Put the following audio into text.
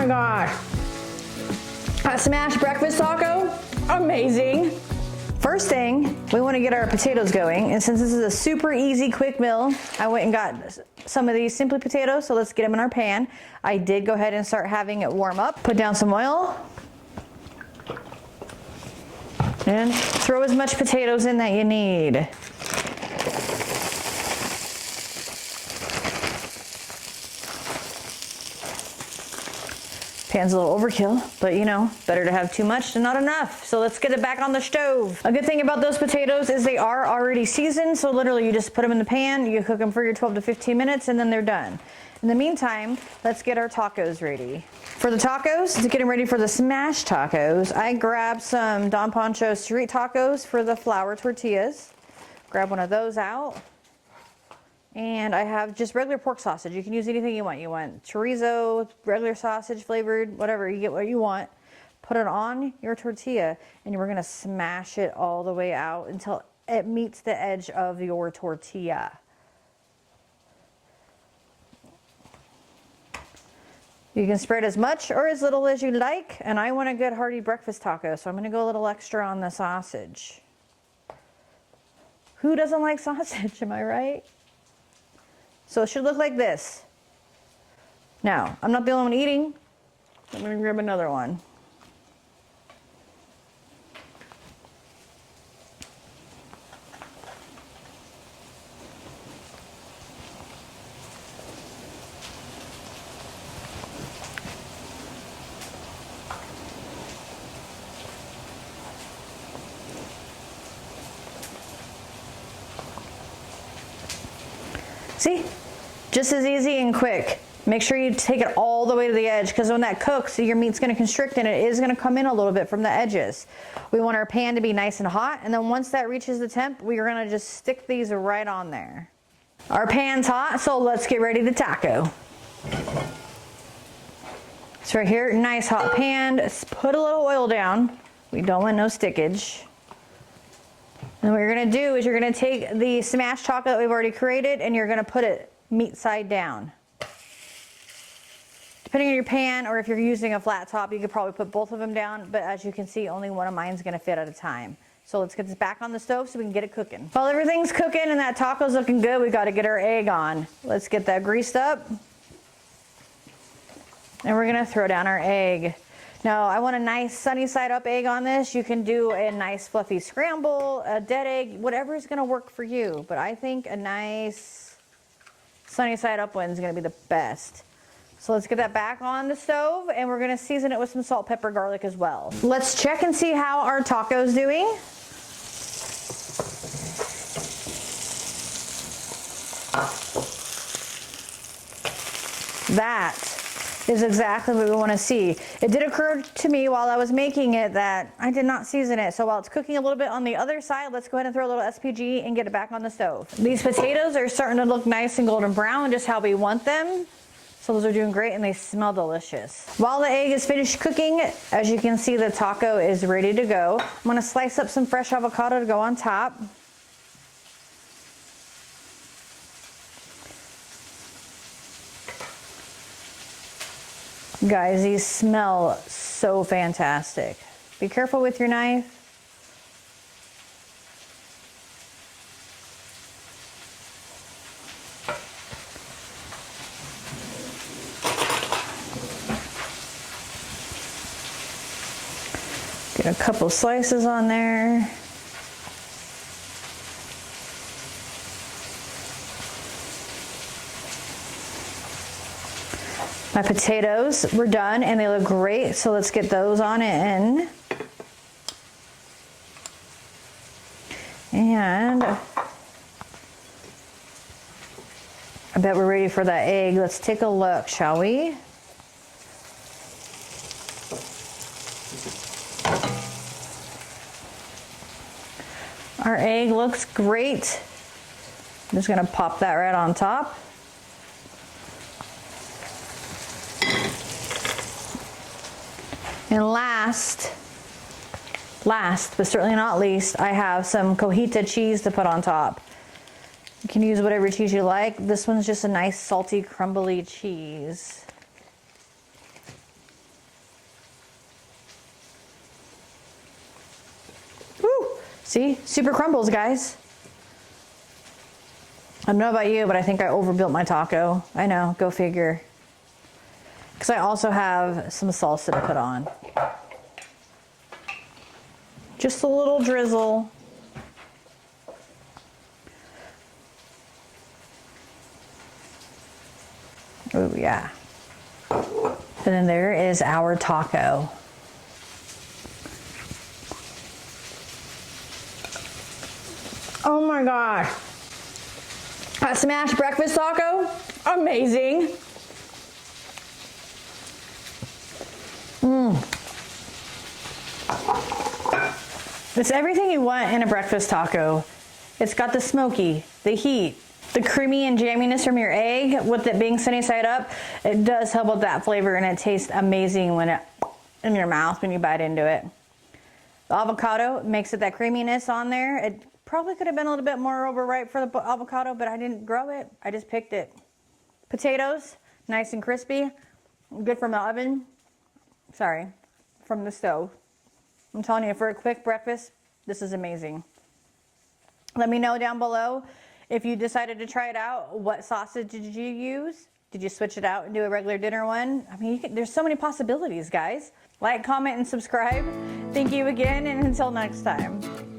gosh. A smashed breakfast taco, amazing. First thing, we want to get our potatoes going, and since this is a super easy quick meal, I went and got some of these Simply potatoes, so let's get them in our pan. I did go ahead and start having it warm up. Put down some oil, and throw as much potatoes in that you need. Pan's a little overkill, but you know, better to have too much than not enough. So let's get it back on the stove. A good thing about those potatoes is they are already seasoned, so literally you just put them in the pan, you cook them for your 12 to 15 minutes, and then they're done. In the meantime, let's get our tacos ready. For the tacos, to get them ready for the smashed tacos, I grabbed some Don Pancho Street Tacos for the flour tortillas. Grab one of those out. And I have just regular pork sausage. You can use anything you want. You want chorizo, regular sausage flavored, whatever, you get what you want. Put it on your tortilla, and we're gonna smash it all the way out until it meets the edge of your tortilla. You can spread as much or as little as you like, and I want a good hearty breakfast taco, so I'm gonna go a little extra on the sausage. Who doesn't like sausage, am I right? So it should look like this. Now, I'm not the only one eating. I'm gonna grab another one. See? Just as easy and quick. Make sure you take it all the way to the edge, because when that cooks, your meat's gonna constrict and it is gonna come in a little bit from the edges. We want our pan to be nice and hot, and then once that reaches the temp, we are gonna just stick these right on there. Our pan's hot, so let's get ready to taco. So right here, nice hot pan, put a little oil down. We don't want no stickage. And what you're gonna do is you're gonna take the smashed taco that we've already created, and you're gonna put it meat side down. Depending on your pan, or if you're using a flat top, you could probably put both of them down, but as you can see, only one of mine's gonna fit at a time. So let's get this back on the stove so we can get it cooking. While everything's cooking and that taco's looking good, we gotta get our egg on. Let's get that greased up. And we're gonna throw down our egg. Now, I want a nice sunny side up egg on this. You can do a nice fluffy scramble, a dead egg, whatever is gonna work for you. But I think a nice sunny side up one is gonna be the best. So let's get that back on the stove, and we're gonna season it with some salt, pepper, garlic as well. Let's check and see how our taco's doing. That is exactly what we want to see. It did occur to me while I was making it that I did not season it. So while it's cooking a little bit on the other side, let's go ahead and throw a little SPG and get it back on the stove. These potatoes are starting to look nice and golden brown, just how we want them. So those are doing great and they smell delicious. While the egg is finished cooking, as you can see, the taco is ready to go. I'm gonna slice up some fresh avocado to go on top. Guys, these smell so fantastic. Be careful with your knife. Get a couple slices on there. My potatoes were done and they look great, so let's get those on in. And I bet we're ready for that egg. Let's take a look, shall we? Our egg looks great. I'm just gonna pop that right on top. And last but certainly not least, I have some Cotija cheese to put on top. You can use whatever cheese you like. This one's just a nice salty crumbly cheese. See, super crumbles, guys. I don't know about you, but I think I overbuilt my taco. I know, go figure. Because I also have some salsa to put on. Just a little drizzle. Oh yeah. And then there is our taco. Oh my gosh. A smashed breakfast taco, amazing. It's everything you want in a breakfast taco. It's got the smoky, the heat, the creamy and jamminess from your egg with it being sunny side up. It does help with that flavor, and it tastes amazing when it in your mouth when you bite into it. The avocado makes it that creaminess on there. It probably could have been a little bit more overripe for the avocado, but I didn't grow it. I just picked it. Potatoes, nice and crispy, good from the oven. Sorry, from the stove. I'm telling you, for a quick breakfast, this is amazing. Let me know down below if you decided to try it out. What sausage did you use? Did you switch it out and do a regular dinner one? I mean, there's so many possibilities, guys. Like, comment, and subscribe. Thank you again, and until next time.